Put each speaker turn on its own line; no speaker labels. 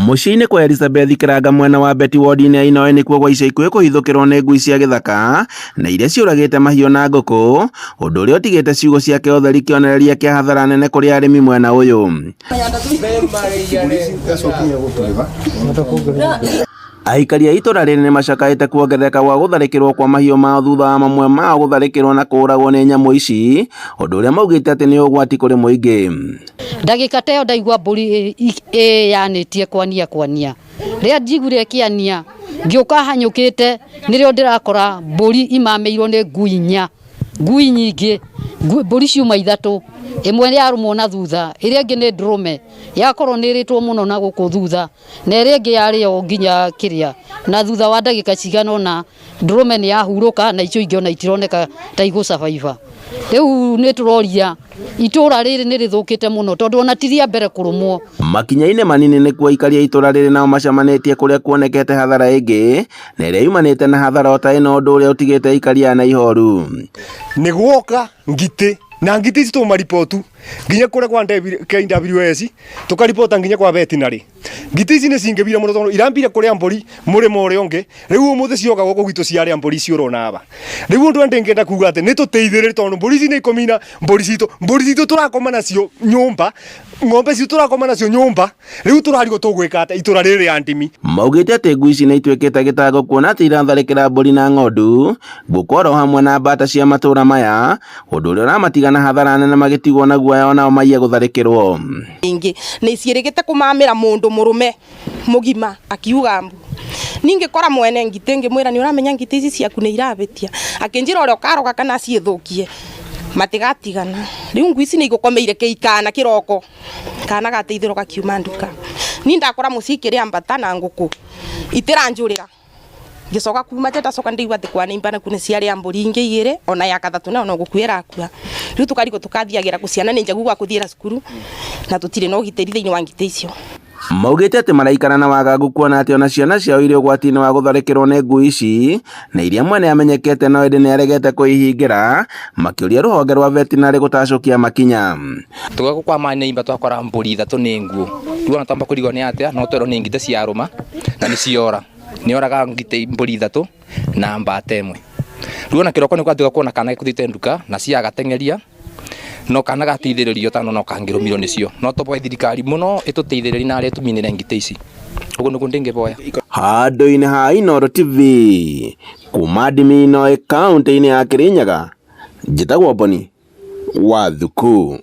Muciĩ-inĩ kwa Elizabeth Kiranga mwena wa Beti ward-inĩ ya Inoe nĩkuo gwa ica ikuhĩ kũhithũkĩrwo nĩ ngui cia gĩthaka na iria ciũragĩte mahiũ na ngũkũ, ũndũ ũrĩa ũtigĩte ciugo ciake ũtheri kĩonereria kĩa hathara nene kũrĩ arĩmi mwena ũyũ. Aikari a itũra rĩrĩ nĩ macakaĩte kuongerereka gwa gũtharĩkĩrwo kwa mahiũ mao thutha wa mamwe mao gũtharĩkĩrwo na kũragwo nĩ nyamũ ici, ũndũ ũrĩa maugĩte atĩ nĩ ũgwati kũrĩ mũingĩ.
Ndagĩka ta ĩyo ndaigua mbũri yanĩtie kwania rĩrĩa njiguire ĩkĩania ngĩũka hanyũkĩte nĩrĩo ndĩrakora mbũri imamĩirwo nĩ ngui nyingĩ, mbũri ciuma ithatũ, ĩmwe yarũmwo na thutha, ĩrĩa ĩngĩ nĩ ndũrũme yakorwo nĩrĩtwo mũno na gũkũ thutha, na ĩrĩa ĩngĩ yarĩo nginya kĩrĩa, na thutha wa ndagĩka cigana ũna ndũrũme nĩ yahurũka na icio ingĩ ona itironeka ta igũcabaiba. Rĩu nĩ tũroria itũra rĩrĩ nĩ rĩthũkĩte mũno tondũ ona ti rĩa mbere kũrũmwo. Makinya-inĩ manini nĩkuo aikari a itũra rĩrĩ nao macamanĩtie kũrĩa kuonekete hathara ĩngĩ na ĩrĩa yumanĩte na hathara o ta ĩno, ũndũ ũrĩa ũtigĩte aikari ana ihoru.
Nĩ guoka ngiti na ngiti ici tũmaripotu nginya kũrĩa kwa KWS tũkaripota nginya kwa veterinary. Ngiti ici nĩ cingĩbire mũno tondũ irambire kũrĩa mbũri mũrĩmo ũrĩa ũngĩ, rĩu ũmũthĩ cioka gũkũ gwitũ ciarĩa mbũri ici ũrona aba. Rĩu ũndũ ndĩngĩenda kuuga atĩ nĩ tũteithĩrĩrie tondũ mbũri ici nĩ ikomina mbũri citũ tũrakoma nacio nyũmba, ng'ombe citũ tũrakoma nacio nyũmba, rĩu tũrarigwo tũgwĩka atĩa itũra rĩrĩ ya ndimi.
Maugĩte atĩ ngui ici nĩ ituĩkĩte gĩtango kuona atĩ iratharĩkĩra mbũri na ng'ondu, ngũkũ oro hamwe na mbata cia matũra maya, ũndũ ũrĩa ũramatigana na hathara nene magĩtigwo na guoya onao maiye gũtharĩkĩrwo.
Ingĩ nĩ ciĩrĩgĩte kũmamĩra mũndũ mũrũme mũgima akiuga mbu. Ningĩkora mwene ngiti ngĩmwĩra nĩ ũramenya ngiti ici ciaku nĩ irabĩtia, akĩnjĩra ũrĩa ũkaroga kana ciĩthũkie matigatigana. Rĩu ngui ici nĩ igũkomeire kĩikana kĩroko, kana gateithĩrwo gakiuma nduka. Niĩ ndakora mũciĩ kĩrĩa mbata na ngũkũ itiranjũrĩra, ngĩcoka kuma ndacoka ndaigua atĩ kwanĩimba na kune ciarĩa mbũri ingĩ igĩrĩ ona ya kathatũ nayo no gũkua ĩrakua. Rĩu tũkarigwo tũkathiagĩra gũciana nĩ njagu gwa kũthiĩra cukuru na tũtirĩ na ũgitĩri thĩinĩ wa ngiti icio.
Maugĩte atĩ maraikara na wagagu kuona atĩ ona ciana ciao irĩ ũgwati-inĩ wa gũtharĩkĩrwo nĩ ngui ici, na iria mwene amenyekete no ĩndĩ nĩ aregete kwĩhingĩra, makĩũria rũhonge rwa veterinary gũtacũkia makinya.
Tũgako kwa manĩimba twakora mbũri ithatũ nĩ nguũ, rĩu ona twamba kũrigwo nĩ atĩa no twerwo nĩ ngite ciarũma na nĩ ciora, nĩ oraga ngite mbũri ithatũ na mbata ĩmwe. Rĩu ona kĩroko nĩ kwatuĩka kuona kana gĩkũthĩte nduka na ciagateng'eria no kana gateithĩrĩrio tano no kangĩrũmirwo nĩcio, no tũboe thirikari mũno ĩtũteithĩrĩrie na arĩa tũminĩre ngite ici, ũguo nĩguo ndĩngĩboya. Handũ-inĩ ha Inooro TV kuma ndimi Inoe kaũntĩ-inĩ ya Kĩrĩnyaga, njĩtagwo Boni Wathuku.